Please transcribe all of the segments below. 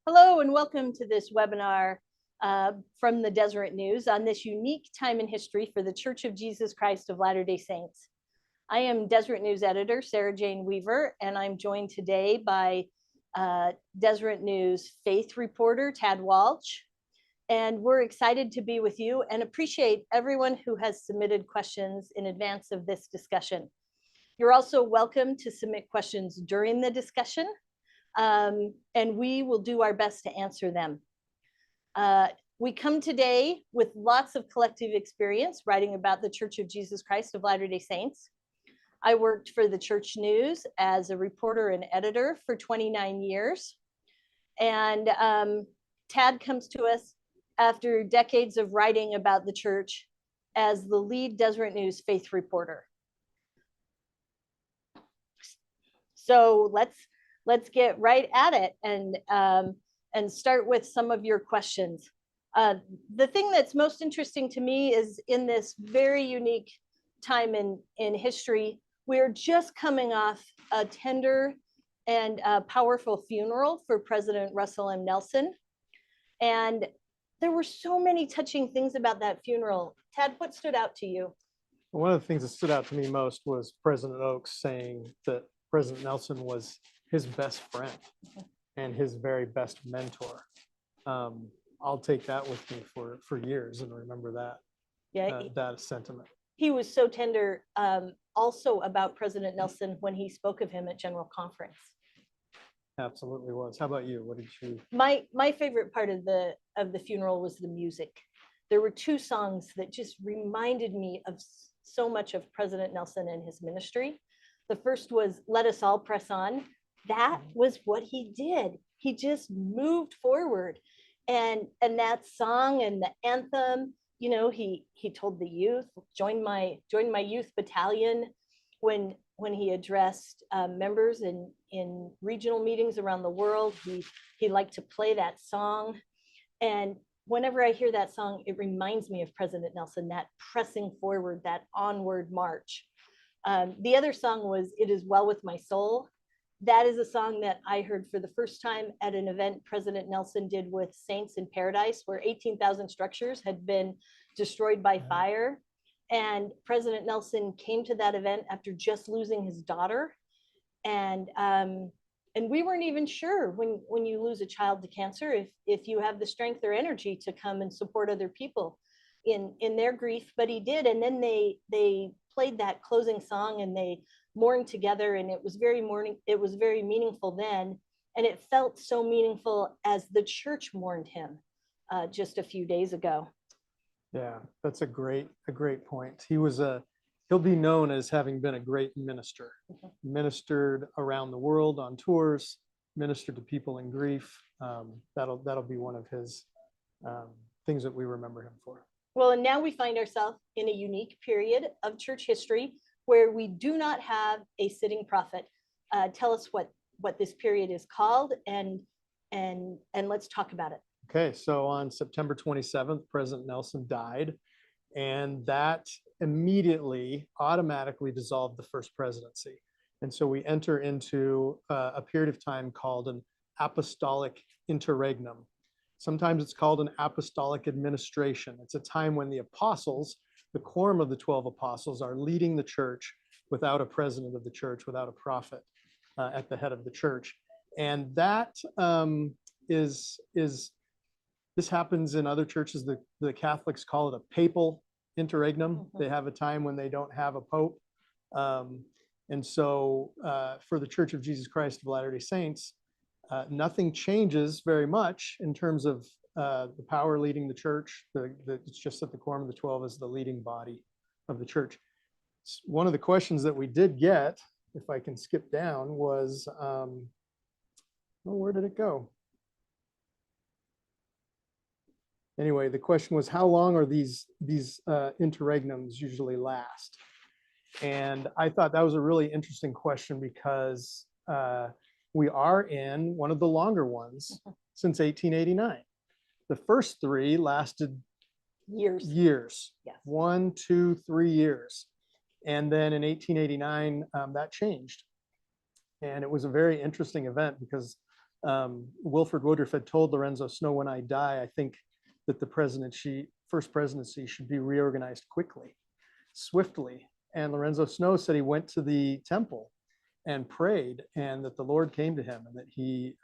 Hello and welcome to this webinar from the Deseret News on this unique time in history for the Church of Jesus Christ of Latter-day Saints. I am Deseret News editor Sarah Jane Weaver, and I'm joined today by Deseret News faith reporter Tad Walch. And we're excited to be with you and appreciate everyone who has submitted questions in advance of this discussion. You're also welcome to submit questions during the discussion. And we will do our best to answer them. We come today with lots of collective experience writing about the Church of Jesus Christ of Latter-day Saints. I worked for the Church News as a reporter and editor for 29 years. And Tad comes to us after decades of writing about the church as the lead Deseret News faith reporter. So let's get right at it and start with some of your questions. The thing that's most interesting to me is in this very unique time in history, we're just coming off a tender and powerful funeral for President Russell M. Nelson. And there were so many touching things about that funeral. Tad, what stood out to you? One of the things that stood out to me most was President Oaks saying that President Nelson was his best friend and his very best mentor. I'll take that with me for years and remember that. Yeah, that sentiment. He was so tender also about President Nelson when he spoke of him at General Conference. Absolutely was. How about you? What did you? My favorite part of the funeral was the music. There were two songs that just reminded me of so much of President Nelson and his ministry. The first was "Let Us All Press On." That was what he did. He just moved forward, and that song and the anthem. You know, he told the youth, join my youth battalion when he addressed members in regional meetings around the world. He liked to play that song, and whenever I hear that song, it reminds me of President Nelson, that pressing forward, that onward march. The other song was "It Is Well With My Soul." That is a song that I heard for the first time at an event President Nelson did with Saints in Paradise, where 18,000 structures had been destroyed by fire. And President Nelson came to that event after just losing his daughter. And we weren't even sure when you lose a child to cancer, if you have the strength or energy to come and support other people in their grief, but he did. And then they played that closing song and they mourned together, and it was very meaningful then, and it felt so meaningful as the church mourned him just a few days ago. Yeah, that's a great point. He'll be known as having been a great minister. Ministered around the world on tours, ministered to people in grief. That'll be one of his things that we remember him for. Well, and now we find ourselves in a unique period of church history where we do not have a sitting prophet. Tell us what this period is called, and let's talk about it. Okay, so on September 27th, President Nelson died, and that immediately automatically dissolved the first presidency. And so we enter into a period of time called an apostolic interregnum. Sometimes it's called an apostolic administration. It's a time when the apostles, the quorum of the 12 apostles, are leading the church without a president of the church, without a prophet at the head of the church. And that this happens in other churches. The Catholics call it a papal interregnum. They have a time when they don't have a pope. And so for the Church of Jesus Christ of Latter-day Saints, nothing changes very much in terms of the power leading the church. It's just that the quorum of the 12 is the leading body of the church. One of the questions that we did get, if I can skip down, was, where did it go? Anyway, the question was, how long are these interregnums usually last? And I thought that was a really interesting question because we are in one of the longer ones since 1889. The first three lasted years. Yes. 1, 2, 3 years. And then in 1889, that changed. And it was a very interesting event because Wilford Woodruff had told Lorenzo Snow, when I die, I think that the first presidency should be reorganized quickly, swiftly. And Lorenzo Snow said he went to the temple and prayed, and that the Lord came to him, and that he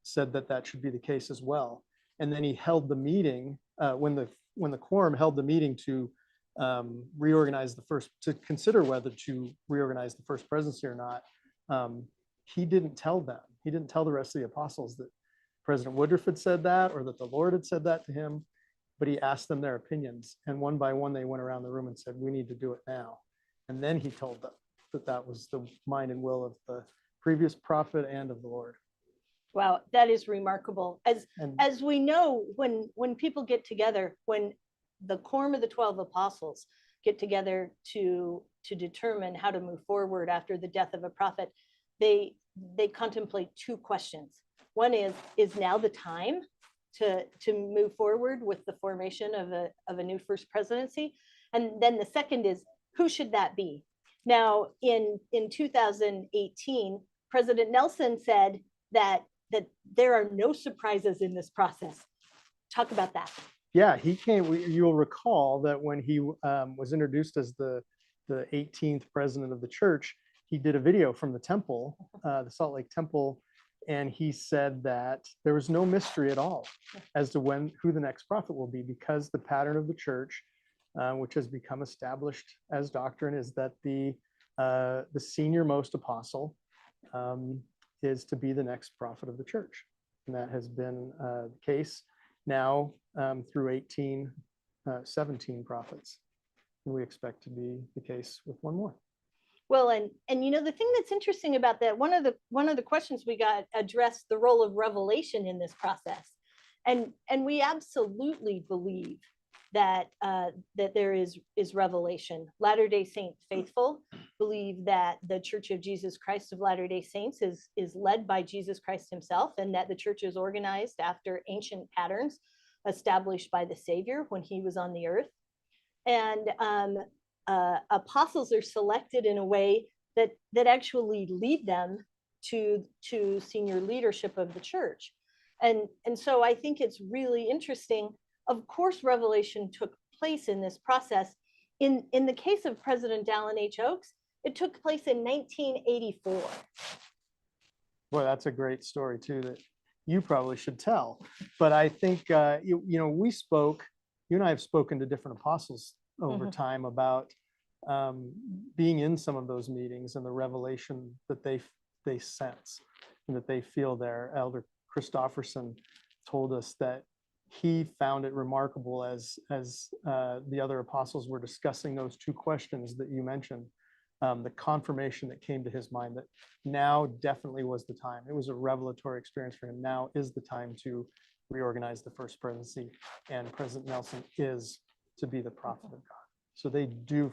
said that that should be the case as well. And then he held the meeting when the quorum held the meeting to to consider whether to reorganize the first presidency or not. He didn't tell them. He didn't tell the rest of the apostles that President Woodruff had said that, or that the Lord had said that to him, but he asked them their opinions. And one by one, they went around the room and said, we need to do it now. And then he told them that that was the mind and will of the previous prophet and of the Lord. Wow, that is remarkable. And As we know, when people get together, when the quorum of the 12 apostles get together to determine how to move forward after the death of a prophet, they contemplate two questions. One is now the time to move forward with the formation of a new first presidency? And then the second is, who should that be? Now, in 2018, President Nelson said that there are no surprises in this process. Talk about that. yeah, he came. You'll recall that when he was introduced as the 18th president of the church, he did a video from the temple, the Salt Lake Temple, and he said that there was no mystery at all as to who the next prophet will be, because the pattern of the church, which has become established as doctrine, is that the senior most apostle is to be the next prophet of the church. And that has been the case now through 17 prophets. And we expect to be the case with one more. Well, and you know, the thing that's interesting about that, one of the questions we got addressed the role of revelation in this process. And we absolutely believe that that there is revelation. Latter-day Saint faithful believe that the Church of Jesus Christ of Latter-day Saints is led by Jesus Christ himself, and that the church is organized after ancient patterns established by the Savior when he was on the earth. And apostles are selected in a way that actually lead them to senior leadership of the church. And so I think it's really interesting. Of course, revelation took place in this process. In the case of President Dallin H. Oaks, it took place in 1984. Boy, that's a great story too, that you probably should tell. But I think, you know, you and I have spoken to different apostles over time about being in some of those meetings and the revelation that they sense and that they feel there. Elder Christofferson told us that he found it remarkable as the other apostles were discussing those two questions that you mentioned, the confirmation that came to his mind that now definitely was the time. It was a revelatory experience for him. Now is the time to reorganize the first presidency, and President Nelson is to be the prophet of God. So they do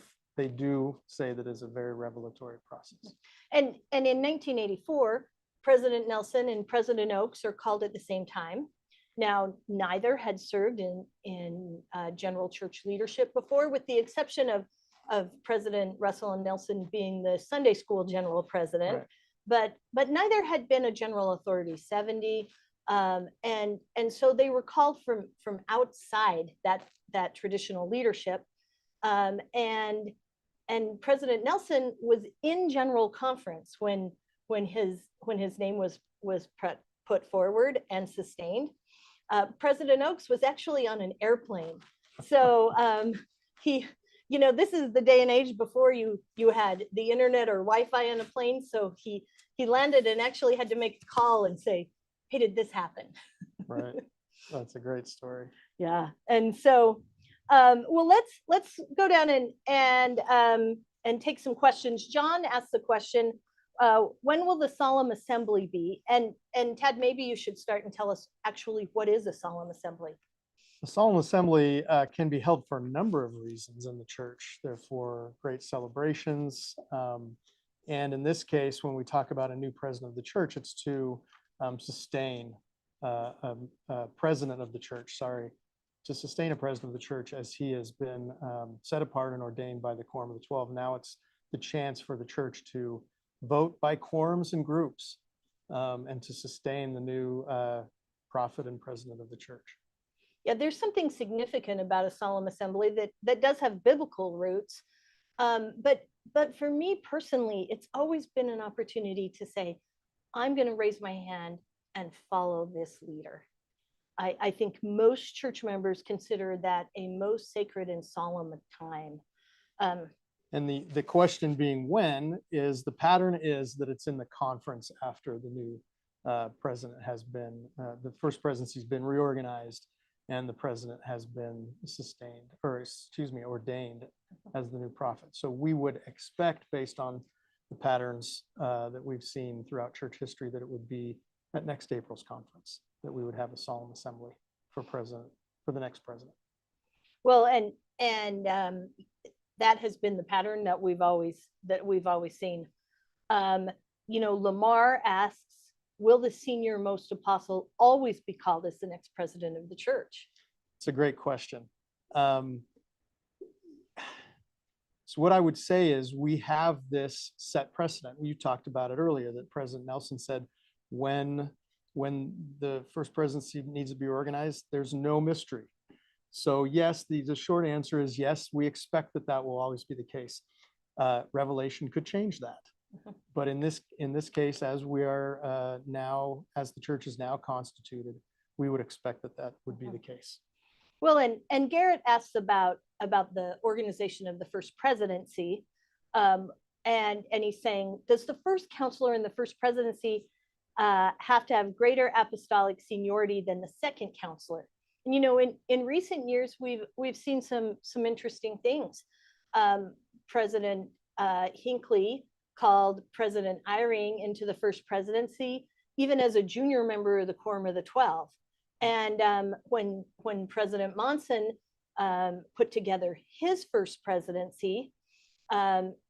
say that it's a very revelatory process. And in 1984, President Nelson and President Oaks are called at the same time. Now, neither had served in general church leadership before, with the exception of President Russell M. Nelson being the Sunday school general president, right. But neither had been a general authority 70. And so they were called from outside that traditional leadership. And President Nelson was in general conference when his name was put forward and sustained. President Oaks was actually on an airplane. So you know, this is the day and age before you had the internet or Wi-Fi on a plane. So he landed and actually had to make a call and say, hey, did this happen? Right. That's a great story. Yeah. And so, well, let's go down and take some questions. John asked the question, when will the solemn assembly be? And Tad, maybe you should start and tell us actually what is a solemn assembly. The solemn assembly can be held for a number of reasons in the church. They're for great celebrations. And in this case, when we talk about a new president of the church, it's to sustain a president of the church, to sustain a president of the church as he has been set apart and ordained by the quorum of the 12. Now it's the chance for the church to vote by quorums and groups and to sustain the new prophet and president of the church. Yeah, there's something significant about a solemn assembly that does have biblical roots. But for me personally, it's always been an opportunity to say, I'm going to raise my hand and follow this leader. I think most church members consider that a most sacred and solemn time. And the question being when is, the pattern is that it's in the conference after the new president has been, the first presidency has been reorganized and the president has been sustained, or excuse me, ordained as the new prophet. So we would expect, based on the patterns that we've seen throughout church history, that it would be at next April's conference, that we would have a solemn assembly for the next president. Well, and that has been the pattern that we've always seen. Lamar asks, will the senior most apostle always be called as the next president of the church? It's a great question. So what I would say is we have this set precedent. You talked about it earlier, that President Nelson said, when the first presidency needs to be organized, there's no mystery. So yes, the short answer is yes, we expect that will always be the case. Revelation could change that. But in this case, as we are now, as the church is now constituted, we would expect that would be the case. Well, and Garrett asks about the organization of the first presidency, and he's saying, does the first counselor in the first presidency have to have greater apostolic seniority than the second counselor? And in recent years, we've seen some interesting things. President Hinckley called President Eyring into the first presidency, even as a junior member of the Quorum of the 12. And when President Monson put together his first presidency,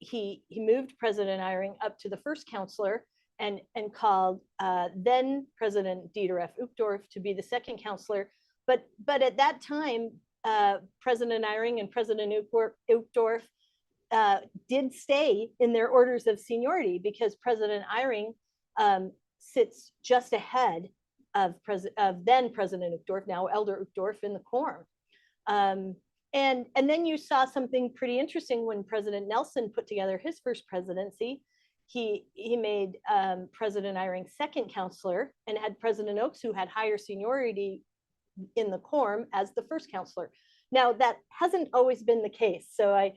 he moved President Eyring up to the first counselor and called then President Dieter F. Uchtdorf to be the second counselor. But at that time, President Eyring and President Uchtdorf did stay in their orders of seniority, because President Eyring sits just ahead of then President Uchtdorf, now Elder Uchtdorf, in the quorum. And then you saw something pretty interesting when President Nelson put together his first presidency. He made President Eyring second counselor and had President Oakes, who had higher seniority in the quorum, as the first counselor. Now, that hasn't always been the case. So I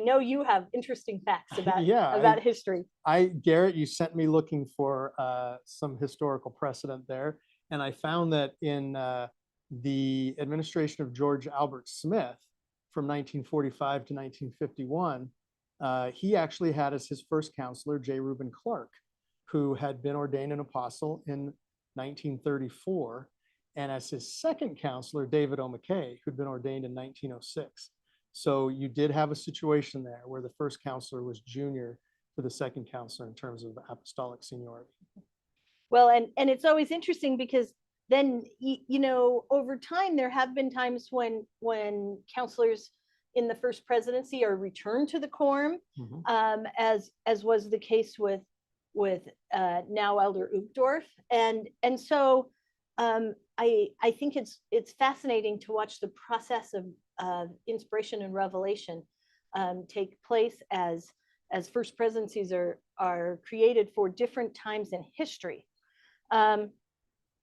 know you have interesting facts about history. Garrett, you sent me looking for some historical precedent there. And I found that in the administration of George Albert Smith from 1945 to 1951, he actually had as his first counselor J. Reuben Clark, who had been ordained an apostle in 1934. And as his second counselor, David O. McKay, who'd been ordained in 1906. So you did have a situation there where the first counselor was junior to the second counselor in terms of apostolic seniority. Well, and it's always interesting, because then, over time, there have been times when counselors in the first presidency are returned to the quorum, as was the case with now Elder Uchtdorf. And so I think it's fascinating to watch the process of inspiration and revelation take place as first presidencies are created for different times in history.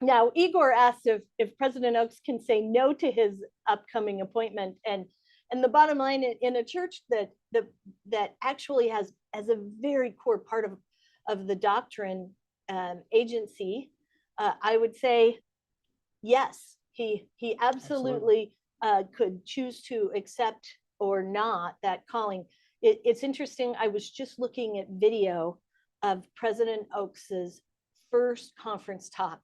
Now, Igor asked if President Oakes can say no to his upcoming appointment, and the bottom line, in a church that actually has as a very core part of the doctrine agency, I would say yes, he absolutely could choose to accept or not that calling. It's interesting. I was just looking at video of President Oakes's first conference talk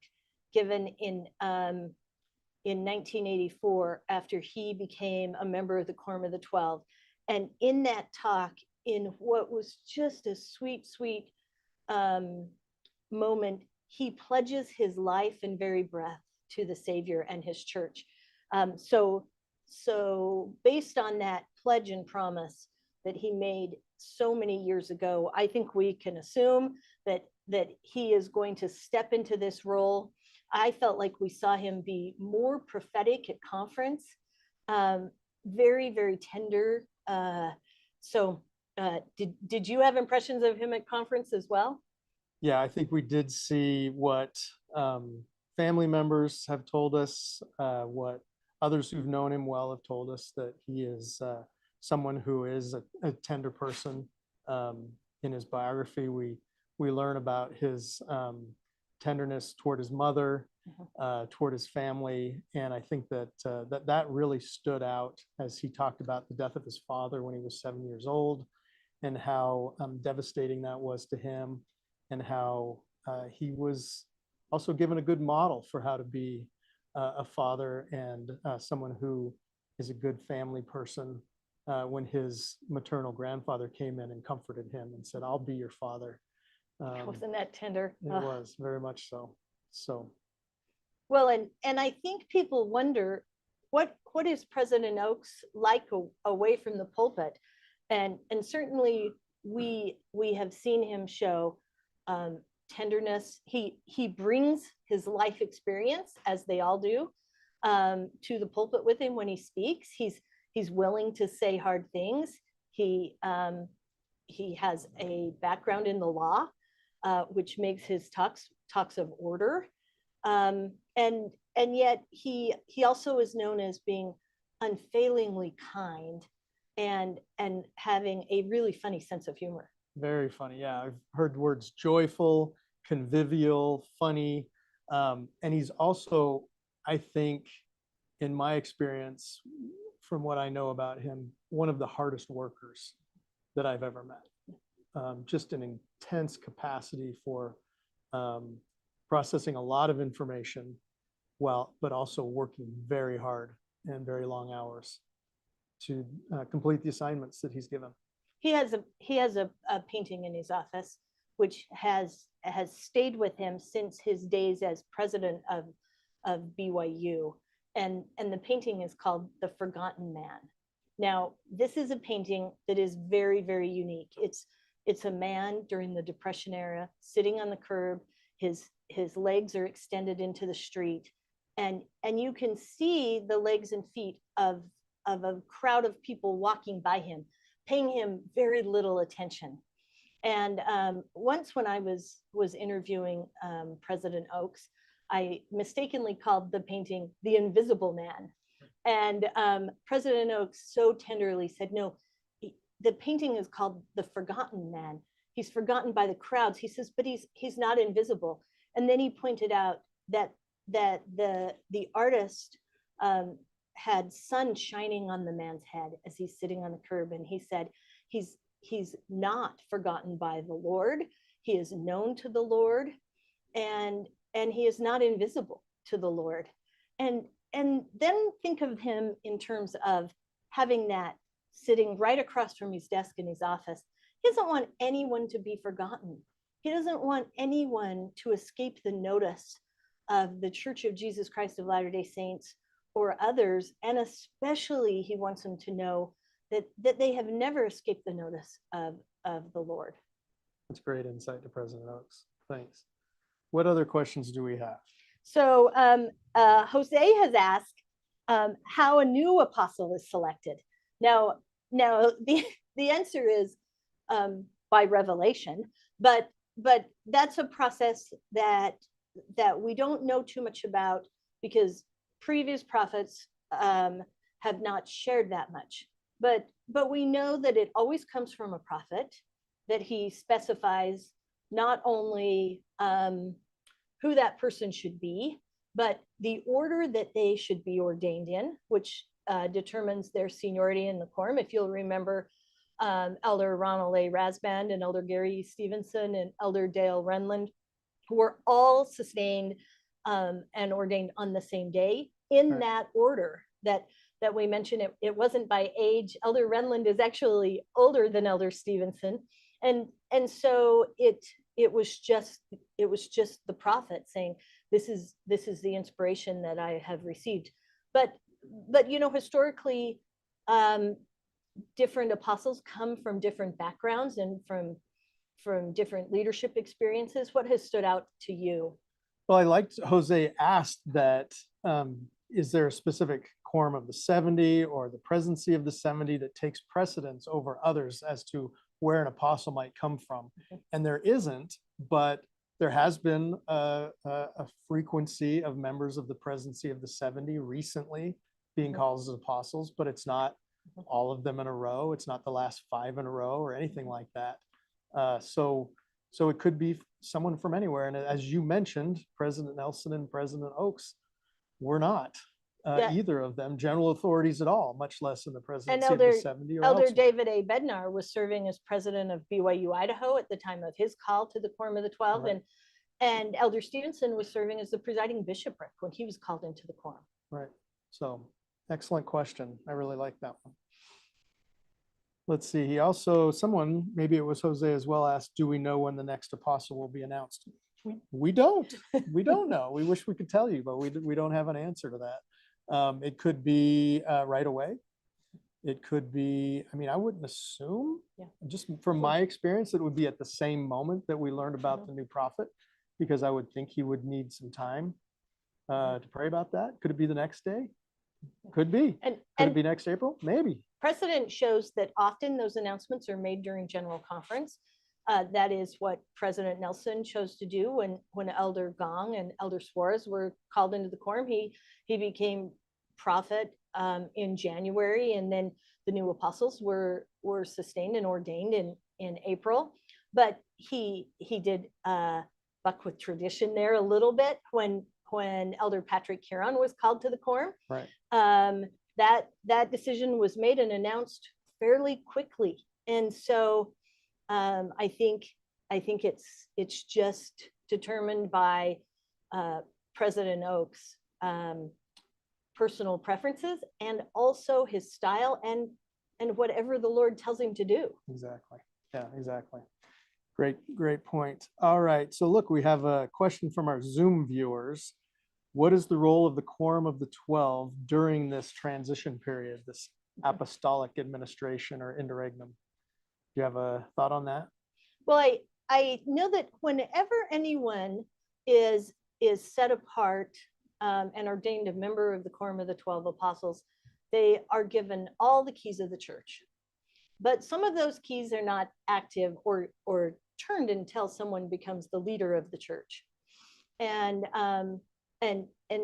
given in 1984, after he became a member of the Quorum of the 12. And in that talk, in what was just a sweet, sweet moment, he pledges his life and very breath to the Savior and his church. So based on that pledge and promise that he made so many years ago, I think we can assume that that he is going to step into this role. I felt like we saw him be more prophetic at conference, very, very tender. Did you have impressions of him at conference as well? Yeah, I think we did see what family members have told us, what others who've known him well have told us, that he is someone who is a tender person. In his biography, we learn about his tenderness toward his mother, toward his family, and I think that that really stood out as he talked about the death of his father when he was 7 years old, and how devastating that was to him, and how he was also given a good model for how to be a father and someone who is a good family person. When his maternal grandfather came in and comforted him and said, "I'll be your father." Wasn't that tender? It was very much so. So, well, and I think people wonder what is President Oaks like away from the pulpit, and certainly we have seen him show tenderness. He brings his life experience, as they all do, to the pulpit with him when he speaks. He's willing to say hard things. He has a background in the law, which makes his talks of order, and yet he also is known as being unfailingly kind and having a really funny sense of humor. very funny. Yeah, I've heard words joyful, convivial, funny, and he's also, I think, in my experience, from what I know about him, one of the hardest workers that I've ever met. Just an intense capacity for processing a lot of information, but also working very hard and very long hours to complete the assignments that he's given. He has a painting in his office which has stayed with him since his days as president of BYU, and the painting is called "The Forgotten Man." Now, this is a painting that is very, very unique. It's a man during the Depression era sitting on the curb. His legs are extended into the street, and you can see the legs and feet of a crowd of people walking by him, paying him very little attention. And once when I was interviewing President Oaks, I mistakenly called the painting "The Invisible Man." And President Oaks so tenderly said, "No, the painting is called "The Forgotten Man." He's forgotten by the crowds." He says, "But he's not invisible." And then he pointed out that the artist had sun shining on the man's head as he's sitting on the curb. And he said, he's not forgotten by the Lord. He is known to the Lord, and he is not invisible to the Lord. And then think of him in terms of having that sitting right across from his desk in his office. He doesn't want anyone to be forgotten. He doesn't want anyone to escape the notice of the Church of Jesus Christ of Latter-day Saints or others. And especially he wants them to know that they have never escaped the notice of the Lord. That's great insight to President Oaks. Thanks. What other questions do we have? So Jose has asked how a new apostle is selected. Now the answer is by revelation, but that's a process that we don't know too much about, because previous prophets have not shared that much. But we know that it always comes from a prophet, that he specifies not only who that person should be, but the order that they should be ordained in, which determines their seniority in the quorum. If you'll remember, Elder Ronald A. Rasband and Elder Gary Stevenson and Elder Dale Renland, who were all sustained and ordained on the same day in that order that we mentioned. It wasn't by age. Elder Renland is actually older than Elder Stevenson, and so it was just the prophet saying, this is the inspiration that I have received. But historically, different apostles come from different backgrounds and from different leadership experiences? What has stood out to you? Well, I liked Jose asked that, is there a specific quorum of the 70 or the presidency of the 70 that takes precedence over others as to where an apostle might come from? And there isn't, but there has been a frequency of members of the presidency of the 70 recently being called as apostles, but it's not all of them in a row. It's not the last 5 in a row or anything like that. So it could be someone from anywhere. And as you mentioned, President Nelson and President Oaks were not either of them general authorities at all, much less in the presidency of the 70 or Elder elsewhere. David A. Bednar was serving as president of BYU Idaho at the time of his call to the Quorum of the 12. Right. And Elder Stevenson was serving as the presiding bishopric when he was called into the quorum. Right. So excellent question. I really like that one. Let's see. He also, someone, maybe it was Jose as well, asked, do we know when the next apostle will be announced? We don't. We don't know. We wish we could tell you, but we don't have an answer to that. It could be right away. It could be, I mean, I wouldn't assume, just from my experience, it would be at the same moment that we learned about the new prophet, because I would think he would need some time to pray about that. Could it be the next day? Could be. Could it be next April? Maybe. Precedent shows that often those announcements are made during general conference. That is what President Nelson chose to do when Elder Gong and Elder Suarez were called into the quorum. He became prophet in January, and then the new apostles were sustained and ordained in April. But he did buck with tradition there a little bit when Elder Patrick Huron was called to the quorum. Right. That decision was made and announced fairly quickly, and so I think it's just determined by President Oaks' personal preferences and also his style and whatever the Lord tells him to do. Exactly. Yeah, exactly. Great point. All right. So look, we have a question from our Zoom viewers. What is the role of the Quorum of the 12 during this transition period, this apostolic administration or interregnum? Do you have a thought on that? Well, I know that whenever anyone is set apart and ordained a member of the Quorum of the 12 Apostles, they are given all the keys of the church. But some of those keys are not active or turned until someone becomes the leader of the church. And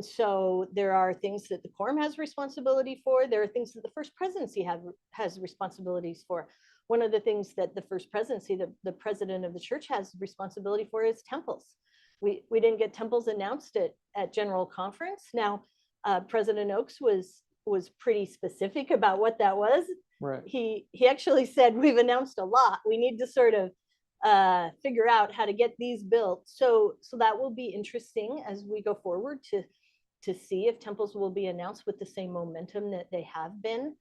so there are things that the quorum has responsibility for. There are things that the first presidency has responsibilities for. One of the things that the first presidency, the president of the church, has responsibility for is temples. We didn't get temples announced at general conference. Now, President Oaks was pretty specific about what that was. Right. He actually said, we've announced a lot. We need to sort of figure out how to get these built. So that will be interesting as we go forward to see if temples will be announced with the same momentum that they have been.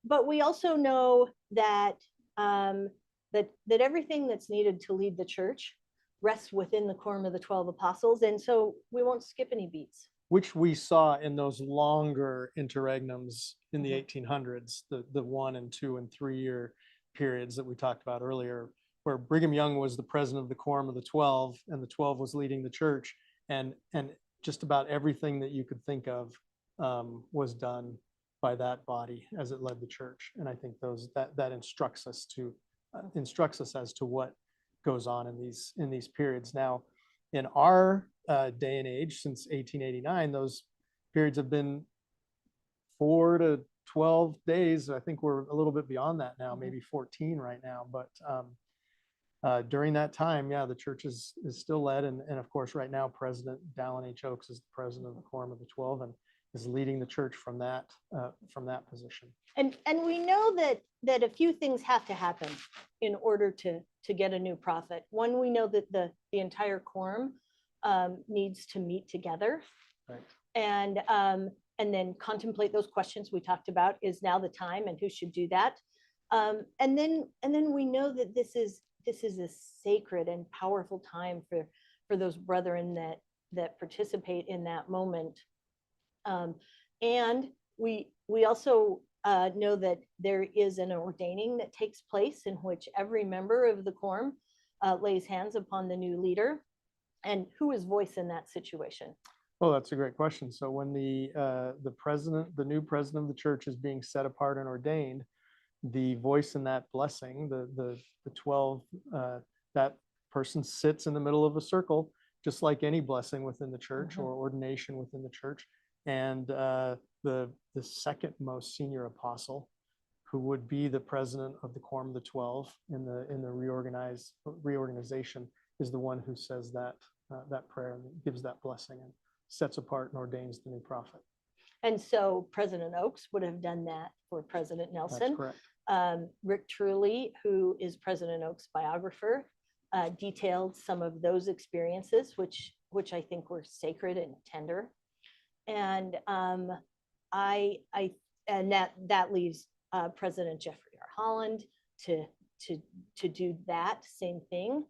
But we also know that that everything that's needed to lead the church rests within the quorum of the 12 apostles, and so we won't skip any beats. Which we saw in those longer interregnums in the 1800s, the 1 and 2 and 3 year periods that we talked about earlier, where Brigham Young was the president of the Quorum of the 12, and the 12 was leading the church, and just about everything that you could think of was done by that body as it led the church. And I think that instructs us as to what goes on in these periods. Now, in our day and age, since 1889, those periods have been 4 to 12 days. I think we're a little bit beyond that now, maybe 14 right now. But during that time, the church is still led. And of course, right now, President Dallin H. Oaks is the president of the Quorum of the 12 and is leading the church from that position. And we know that a few things have to happen in order to get a new prophet. One, we know that the entire quorum needs to meet together, right, and then contemplate those questions we talked about. Is now the time, and who should do that? And then we know that this is a sacred and powerful time for those brethren that participate in that moment. And we also know that there is an ordaining that takes place in which every member of the quorum lays hands upon the new leader. And who is voice in that situation? Well, that's a great question. So when the new president of the church is being set apart and ordained, the voice in that blessing, the 12, that person sits in the middle of a circle, just like any blessing within the church or ordination within the church. And the second most senior apostle, who would be the president of the quorum of the 12 in the reorganization, is the one who says that prayer and gives that blessing and sets apart and ordains the new prophet. And so President Oaks would have done that for President Nelson. That's correct. Rick Truly, who is President Oaks' biographer, detailed some of those experiences, which I think were sacred and tender. And that leaves President Jeffrey R. Holland to do that same thing.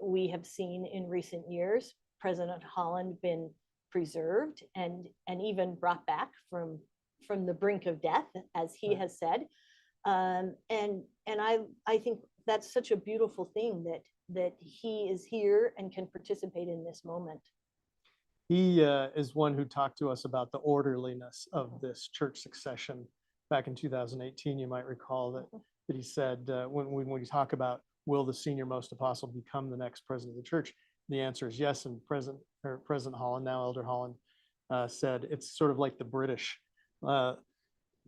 We have seen in recent years President Holland been preserved and even brought back from the brink of death, as he has said. And I think that's such a beautiful thing that he is here and can participate in this moment. He is one who talked to us about the orderliness of this church succession back in 2018. You might recall that he said, when we talk about will the senior most apostle become the next president of the church, the answer is yes. And President Holland, now Elder Holland, said it's sort of like the British. The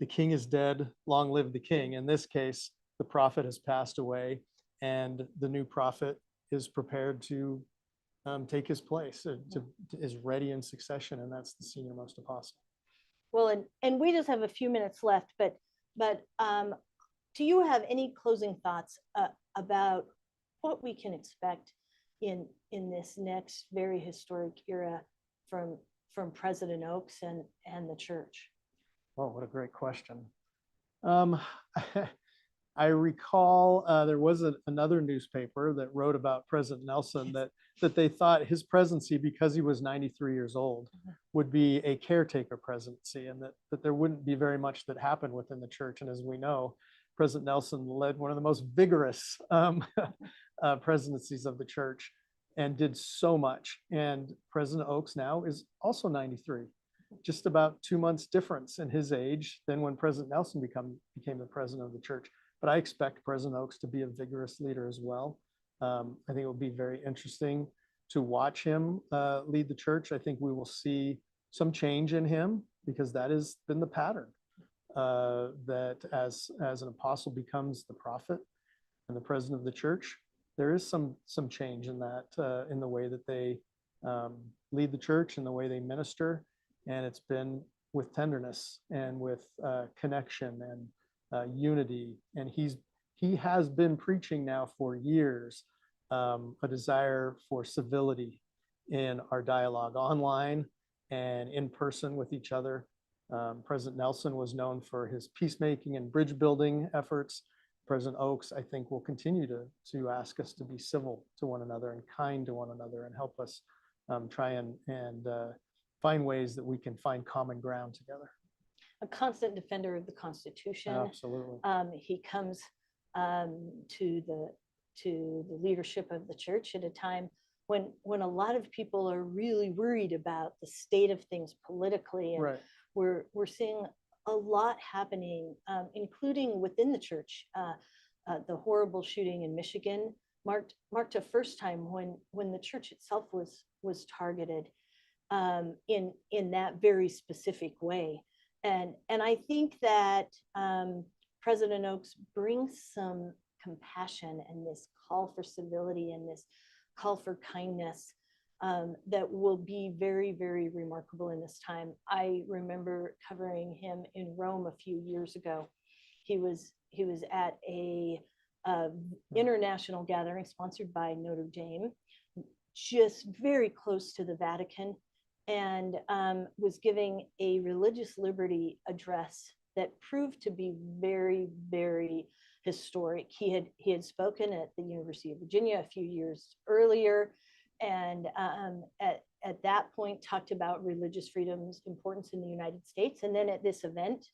king is dead, long live the king. In this case, the prophet has passed away, and the new prophet is prepared to take his place, is ready in succession, and that's the senior most apostle. Well, and we just have a few minutes left, but do you have any closing thoughts about what we can expect in this next very historic era from President Oaks and the church? Oh, what a great question. I recall there was another newspaper that wrote about President Nelson that they thought his presidency, because he was 93 years old, would be a caretaker presidency, and that there wouldn't be very much that happened within the church. And as we know, President Nelson led one of the most vigorous presidencies of the church and did so much. And President Oaks now is also 93, just about 2 months difference in his age than when President Nelson became the president of the church. But I expect President Oaks to be a vigorous leader as well. I think it will be very interesting to watch him lead the church. I think we will see some change in him, because that has been the pattern, that as an apostle becomes the prophet and the president of the church, there is some change in that, in the way that they lead the church and the way they minister. And it's been with tenderness and with connection and unity. And he has been preaching now for years a desire for civility in our dialogue online and in person with each other. President Nelson was known for his peacemaking and bridge building efforts. President Oaks, I think, will continue to ask us to be civil to one another and kind to one another, and help us try and find ways that we can find common ground together. A constant defender of the Constitution. Absolutely. He comes to the leadership of the church at a time when a lot of people are really worried about the state of things politically, and right. we're seeing a lot happening, including within the church. The horrible shooting in Michigan marked a first time when the church itself was targeted in that very specific way. And I think that President Oaks brings some compassion and this call for civility and this call for kindness that will be very, very remarkable in this time. I remember covering him in Rome a few years ago. He was at a international gathering sponsored by Notre Dame, just very close to the Vatican, and was giving a religious liberty address that proved to be very, very historic. He had spoken at the University of Virginia a few years earlier, and at that point talked about religious freedom's importance in the United States. And then at this event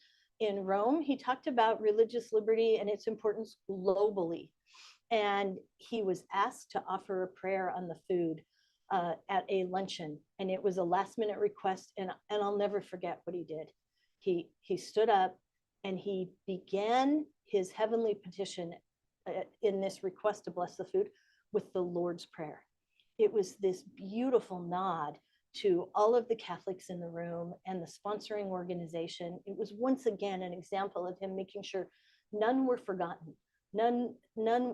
in Rome, he talked about religious liberty and its importance globally. And he was asked to offer a prayer on the food at a luncheon. And it was a last minute request. And I'll never forget what he did. He stood up and he began his heavenly petition in this request to bless the food with the Lord's Prayer. It was this beautiful nod to all of the Catholics in the room and the sponsoring organization. It was once again an example of him making sure none were forgotten, none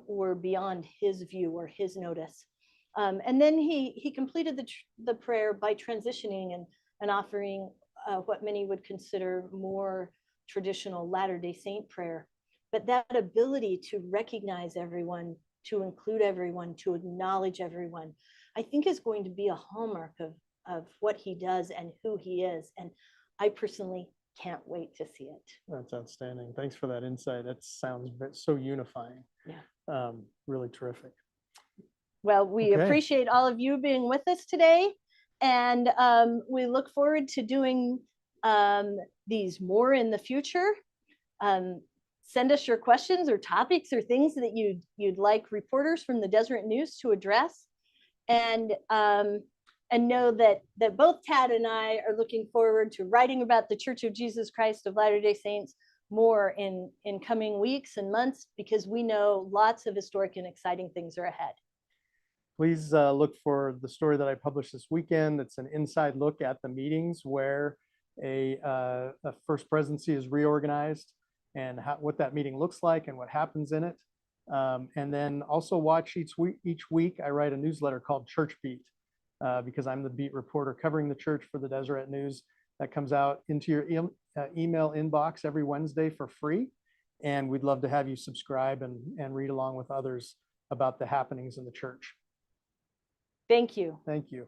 were beyond his view or his notice. And then he completed the prayer by transitioning and offering what many would consider more traditional Latter-day Saint prayer. But that ability to recognize everyone, to include everyone, to acknowledge everyone, I think is going to be a hallmark of what he does and who he is. And I personally can't wait to see it. That's outstanding. Thanks for that insight. That sounds so unifying. Yeah. Really terrific. Well, we appreciate all of you being with us today. And we look forward to doing these more in the future. Send us your questions or topics or things that you'd like reporters from the Deseret News to address. And know that both Tad and I are looking forward to writing about the Church of Jesus Christ of Latter-day Saints more in coming weeks and months, because we know lots of historic and exciting things are ahead. Please look for the story that I published this weekend. It's an inside look at the meetings where a First Presidency is reorganized and what that meeting looks like and what happens in it. And then also watch each week I write a newsletter called Church Beat because I'm the beat reporter covering the church for the Deseret News. That comes out into your email inbox every Wednesday for free. And we'd love to have you subscribe and read along with others about the happenings in the church. Thank you. Thank you.